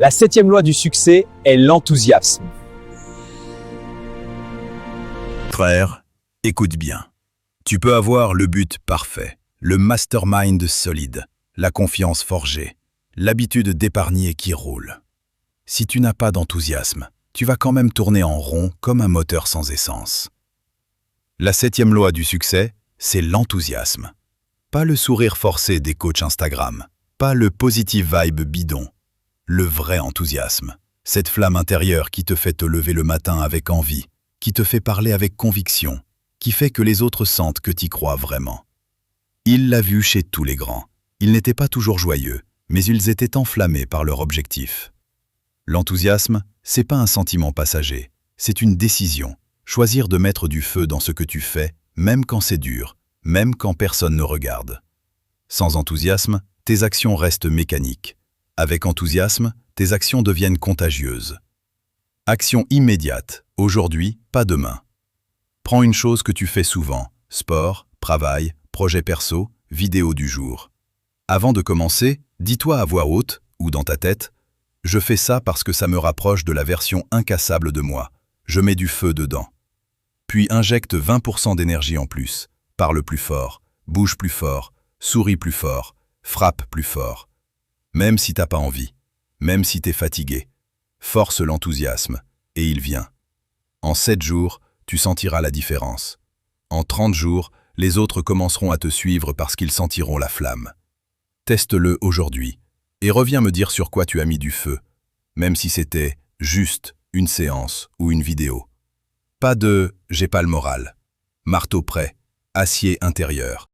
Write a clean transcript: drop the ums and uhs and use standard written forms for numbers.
La septième loi du succès est l'enthousiasme. Frère, écoute bien. Tu peux avoir le but parfait, le mastermind solide, la confiance forgée, l'habitude d'épargner qui roule. Si tu n'as pas d'enthousiasme, tu vas quand même tourner en rond comme un moteur sans essence. La septième loi du succès, c'est l'enthousiasme. Pas le sourire forcé des coachs Instagram, pas le positive vibe bidon. Le vrai enthousiasme, cette flamme intérieure qui te fait te lever le matin avec envie, qui te fait parler avec conviction, qui fait que les autres sentent que t'y crois vraiment. Il l'a vu chez tous les grands. Ils n'étaient pas toujours joyeux, mais ils étaient enflammés par leur objectif. L'enthousiasme, c'est pas un sentiment passager, c'est une décision. Choisir de mettre du feu dans ce que tu fais, même quand c'est dur, même quand personne ne regarde. Sans enthousiasme, tes actions restent mécaniques. Avec enthousiasme, tes actions deviennent contagieuses. Action immédiate, aujourd'hui, pas demain. Prends une chose que tu fais souvent, sport, travail, projet perso, vidéo du jour. Avant de commencer, dis-toi à voix haute, ou dans ta tête, « Je fais ça parce que ça me rapproche de la version incassable de moi. Je mets du feu dedans. » Puis injecte 20% d'énergie en plus. Parle plus fort, bouge plus fort, souris plus fort, frappe plus fort. Même si t'as pas envie, même si t'es fatigué, force l'enthousiasme, et il vient. En 7 jours, tu sentiras la différence. En 30 jours, les autres commenceront à te suivre parce qu'ils sentiront la flamme. Teste-le aujourd'hui, et reviens me dire sur quoi tu as mis du feu, même si c'était juste une séance ou une vidéo. Pas de « j'ai pas le moral », marteau prêt, acier intérieur.